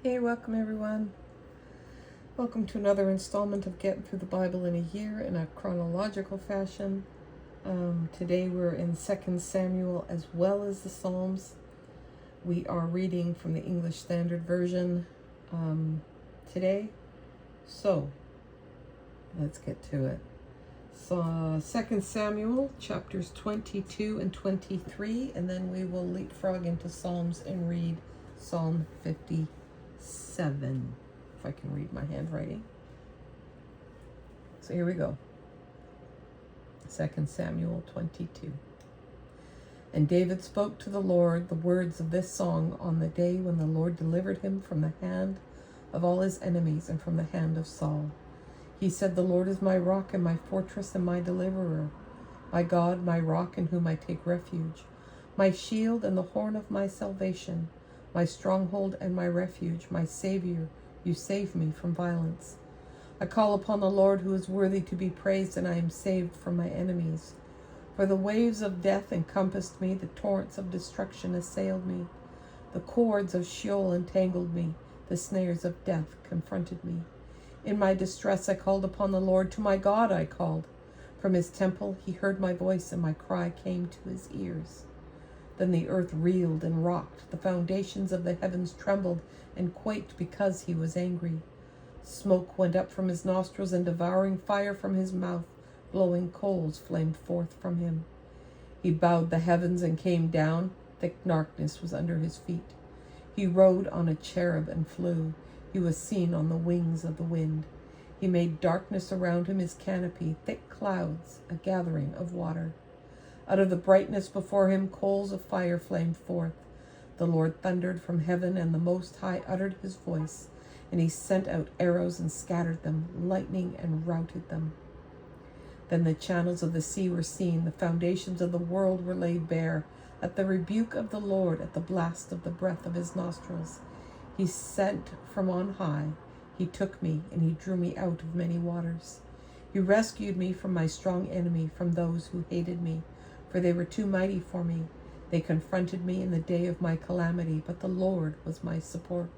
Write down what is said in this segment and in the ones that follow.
Hey, welcome everyone. Welcome to another installment of Getting Through the Bible in a Year in a chronological fashion. Today we're in 2 Samuel as well as the Psalms. We are reading from the English Standard Version today. So, let's get to it. So, 2 Samuel chapters 22 and 23, and then we will leapfrog into Psalms and read Psalm 57, if I can read my handwriting. So here we go. 2 Samuel 22. And David spoke to the Lord the words of this song on the day when the Lord delivered him from the hand of all his enemies and from the hand of Saul. He said, "The Lord is my rock and my fortress and my deliverer, my God, my rock in whom I take refuge, my shield and the horn of my salvation, my stronghold and my refuge, my Savior, you save me from violence. I call upon the Lord who is worthy to be praised, and I am saved from my enemies. For the waves of death encompassed me, the torrents of destruction assailed me. The cords of Sheol entangled me, the snares of death confronted me. In my distress I called upon the Lord, to my God I called. From his temple he heard my voice, and my cry came to his ears. Then the earth reeled and rocked, the foundations of the heavens trembled and quaked because he was angry. Smoke went up from his nostrils, and devouring fire from his mouth. Glowing coals flamed forth from him. He bowed the heavens and came down. Thick darkness was under his feet. He rode on a cherub and flew. He was seen on the wings of the wind. He made darkness around him his canopy, thick clouds, a gathering of water. Out of the brightness before him coals of fire flamed forth. The Lord thundered from heaven, and the Most High uttered his voice, and he sent out arrows and scattered them, lightning and routed them. Then the channels of the sea were seen, the foundations of the world were laid bare, at the rebuke of the Lord, at the blast of the breath of his nostrils. He sent from on high, he took me, and he drew me out of many waters. He rescued me from my strong enemy, from those who hated me, for they were too mighty for me. They confronted me in the day of my calamity, but the Lord was my support.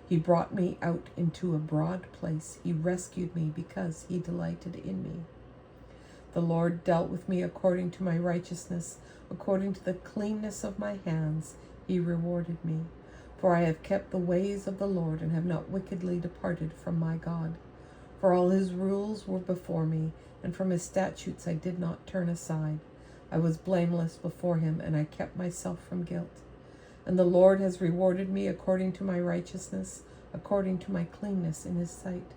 He brought me out into a broad place. He rescued me because he delighted in me. The Lord dealt with me according to my righteousness, according to the cleanness of my hands. He rewarded me. For I have kept the ways of the Lord and have not wickedly departed from my God. For all his rules were before me, and from his statutes I did not turn aside. I was blameless before him, and I kept myself from guilt. And the Lord has rewarded me according to my righteousness, according to my cleanness in his sight.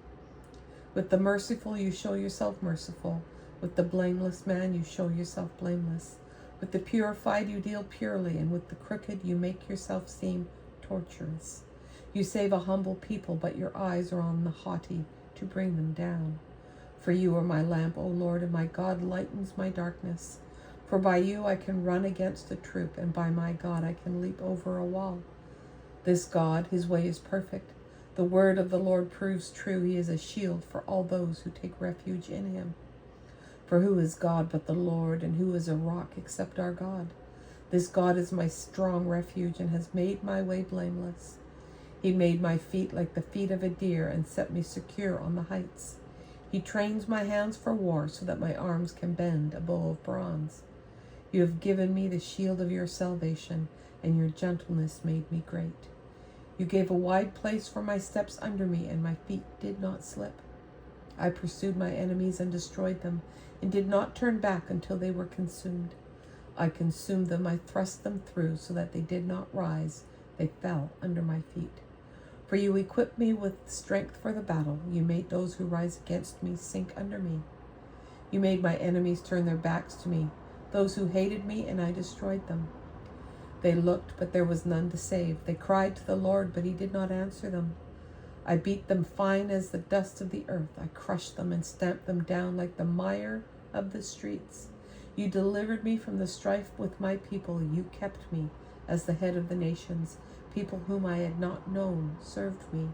With the merciful you show yourself merciful. With the blameless man you show yourself blameless. With the purified you deal purely, and with the crooked you make yourself seem torturous. You save a humble people, but your eyes are on the haughty to bring them down. For you are my lamp, O Lord, and my God lightens my darkness. For by you I can run against a troop, and by my God I can leap over a wall. This God, his way is perfect. The word of the Lord proves true. He is a shield for all those who take refuge in him. For who is God but the Lord, and who is a rock except our God? This God is my strong refuge and has made my way blameless. He made my feet like the feet of a deer and set me secure on the heights. He trains my hands for war so that my arms can bend a bow of bronze. You have given me the shield of your salvation, and your gentleness made me great. You gave a wide place for my steps under me, and my feet did not slip. I pursued my enemies and destroyed them, and did not turn back until they were consumed. I consumed them, I thrust them through, so that they did not rise. They fell under my feet. For you equipped me with strength for the battle. You made those who rise against me sink under me. You made my enemies turn their backs to me, those who hated me, and I destroyed them. They looked, but there was none to save. They cried to the Lord, but he did not answer them. I beat them fine as the dust of the earth. I crushed them and stamped them down like the mire of the streets. You delivered me from the strife with my people. You kept me as the head of the nations. People whom I had not known served me.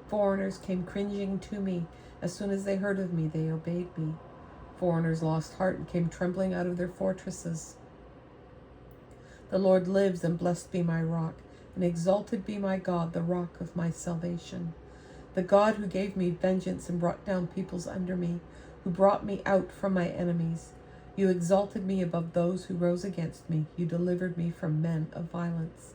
Foreigners came cringing to me. As soon as they heard of me, they obeyed me. Foreigners lost heart and came trembling out of their fortresses. The Lord lives, and blessed be my rock. and exalted be my God, the rock of my salvation. The God who gave me vengeance and brought down peoples under me, who brought me out from my enemies. You exalted me above those who rose against me. You delivered me from men of violence.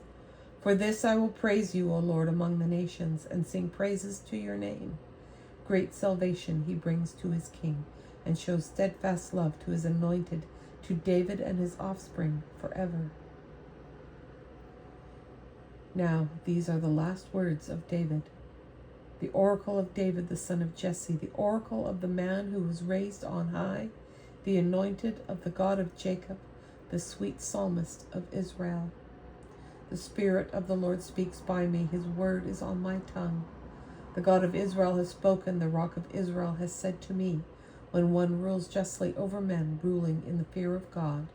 For this I will praise you, O Lord, among the nations, and sing praises to your name. Great salvation he brings to his king, and shows steadfast love to his anointed, to David and his offspring forever. Now these are the last words of David. The oracle of David, the son of Jesse, the oracle of the man who was raised on high, the anointed of the God of Jacob, the sweet psalmist of Israel. The Spirit of the Lord speaks by me, his word is on my tongue. The God of Israel has spoken, the rock of Israel has said to me, when one rules justly over men, ruling in the fear of God,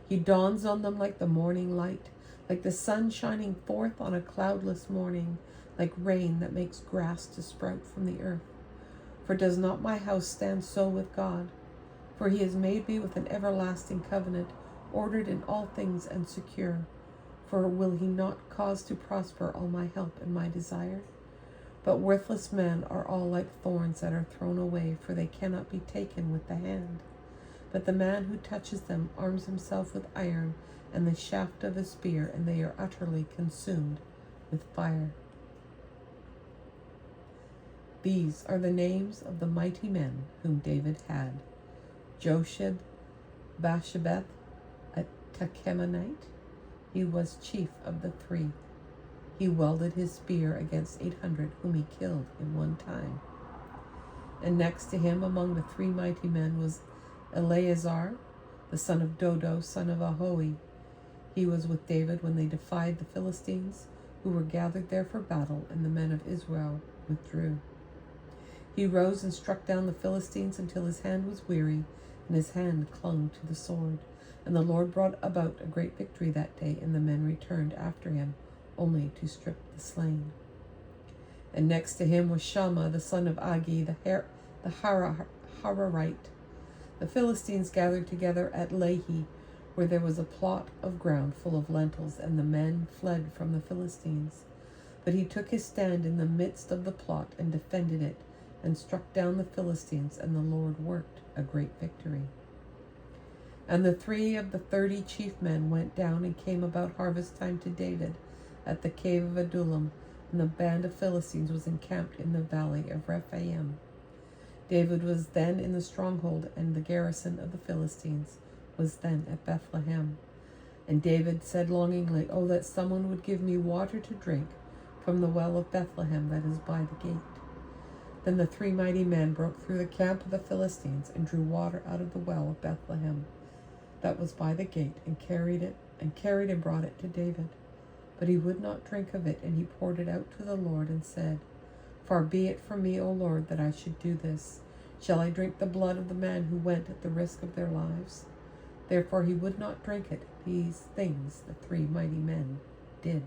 he dawns on them like the morning light, like the sun shining forth on a cloudless morning, like rain that makes grass to sprout from the earth. For does not my house stand so with God? For he has made me with an everlasting covenant, ordered in all things and secure. For will he not cause to prosper all my help and my desire? But worthless men are all like thorns that are thrown away, for they cannot be taken with the hand. But the man who touches them arms himself with iron and the shaft of a spear, and they are utterly consumed with fire. These are the names of the mighty men whom David had: Josheb Basshebeth, a Tachemonite. He was chief of the three. He welded his spear against 800, whom he killed in one time. And next to him among the three mighty men was Eleazar, the son of Dodo, son of Ahohi. He was with David when they defied the Philistines, who were gathered there for battle, and the men of Israel withdrew. He rose and struck down the Philistines until his hand was weary, and his hand clung to the sword. And the Lord brought about a great victory that day, and the men returned after him, only to strip the slain. And next to him was Shammah, the son of Agi, the Hararite. The Philistines gathered together at Lehi, where there was a plot of ground full of lentils, and the men fled from the Philistines. But he took his stand in the midst of the plot and defended it, and struck down the Philistines, and the Lord worked a great victory. And the 3 of the 30 chief men went down and came about harvest time to David at the cave of Adullam, and the band of Philistines was encamped in the valley of Rephaim. David was then in the stronghold, and the garrison of the Philistines was then at Bethlehem. And David said longingly, "Oh, that someone would give me water to drink from the well of Bethlehem that is by the gate." Then the 3 mighty men broke through the camp of the Philistines and drew water out of the well of Bethlehem that was by the gate, and carried and brought it to David. But he would not drink of it, and he poured it out to the Lord and said, "Far be it from me, O Lord, that I should do this. Shall I drink the blood of the man who went at the risk of their lives?" Therefore he would not drink it. These things the 3 mighty men did.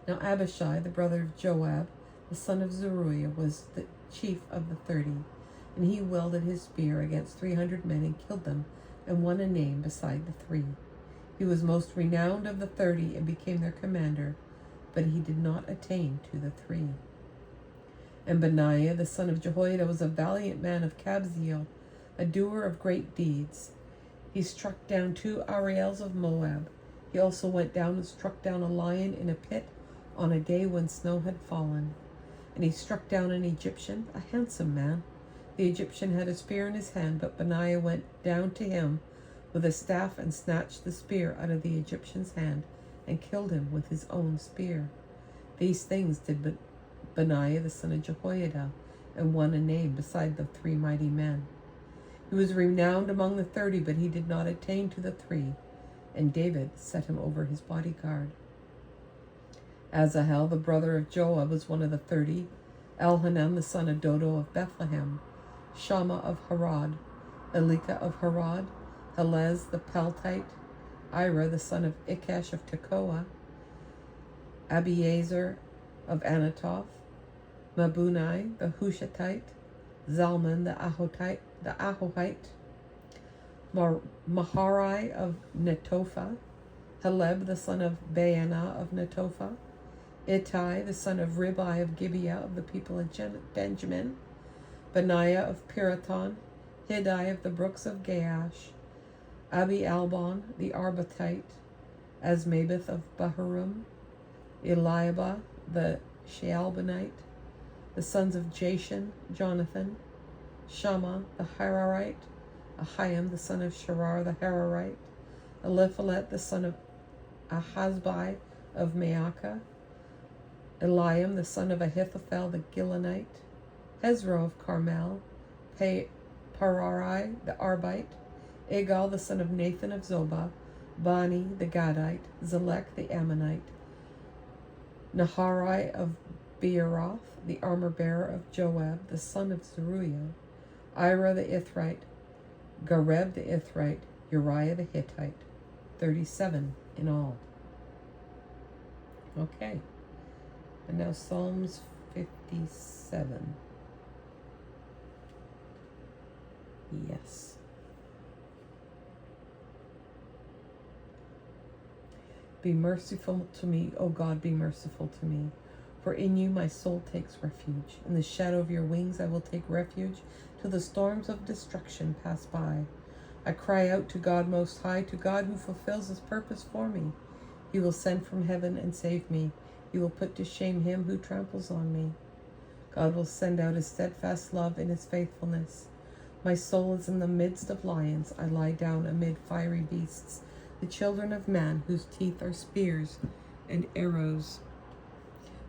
Now Abishai, the brother of Joab, the son of Zeruiah, was the chief of the 30, and he wielded his spear against 300 men and killed them, and won a name beside the 3. He was most renowned of the 30 and became their commander, but he did not attain to the 3. And Benaiah, the son of Jehoiada, was a valiant man of Kabzeel, a doer of great deeds. He struck down 2 Ariels of Moab. He also went down and struck down a lion in a pit on a day when snow had fallen. And he struck down an Egyptian, a handsome man. The Egyptian had a spear in his hand, but Benaiah went down to him with a staff and snatched the spear out of the Egyptian's hand and killed him with his own spear. These things did Benaiah the son of Jehoiada, and won a name beside the 3 mighty men. He was renowned among the 30, but he did not attain to the 3, and David set him over his bodyguard. Asahel, the brother of Joab, was one of the 30, Elhanan, the son of Dodo of Bethlehem, Shammah of Harod, Elika of Harod, Helez the Peltite, Ira, the son of Ikesh of Tekoa, Abiezer of Anatoth, Mabunai the Hushathite, Zalman the Ahohite, Maharai of Netophah, Heleb, the son of Baanah of Netophah. Ittai, the son of Ribai of Gibeah of the people of Benjamin. Benaiah of Pirathon. Hiddai of the brooks of Gaash. Abi Albon, the Arbathite. Asmabeth of Bahurim. Eliabah, the Shaalbonite. The sons of Jashan, Jonathan. Shammah, the Hararite. Ahiam, the son of Sharar, the Hararite. Eliphalet, the son of Ahazbai of Maacah. Eliam, the son of Ahithophel, the Gilonite. Hezro of Carmel. Pararai, the Arbite. Egal, the son of Nathan of Zobah. Bani, the Gadite. Zelek, the Ammonite. Naharai of Beeroth, the armor-bearer of Joab, the son of Zeruiah. Ira, the Ithrite. Gareb, the Ithrite. Uriah, the Hittite. 37 in all. Okay. And now Psalms 57. Yes. Be merciful to me, O God, be merciful to me. For in you my soul takes refuge. In the shadow of your wings I will take refuge till the storms of destruction pass by. I cry out to God Most High, to God who fulfills his purpose for me. He will send from heaven and save me. He will put to shame him who tramples on me. God will send out his steadfast love in his faithfulness. My soul is in the midst of lions. I lie down amid fiery beasts, the children of man, whose teeth are spears and arrows,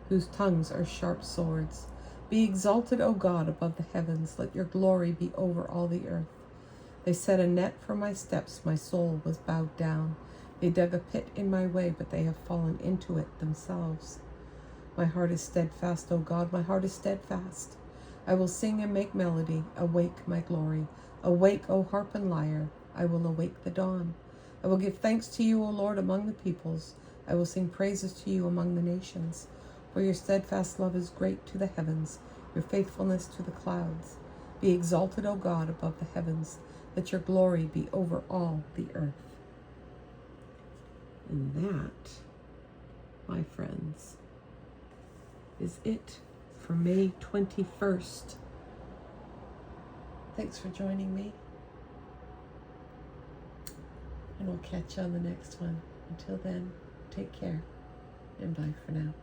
whose tongues are sharp swords. Be exalted, O God, above the heavens. Let your glory be over all the earth. They set a net for my steps. My soul was bowed down. They dug a pit in my way, but they have fallen into it themselves. My heart is steadfast, O God, my heart is steadfast. I will sing and make melody. Awake, my glory. Awake, O harp and lyre. I will awake the dawn. I will give thanks to you, O Lord, among the peoples. I will sing praises to you among the nations. For your steadfast love is great to the heavens, your faithfulness to the clouds. Be exalted, O God, above the heavens. Let your glory be over all the earth. And that, my friends, is it for May 21st. Thanks for joining me. And we'll catch you on the next one. Until then, take care and bye for now.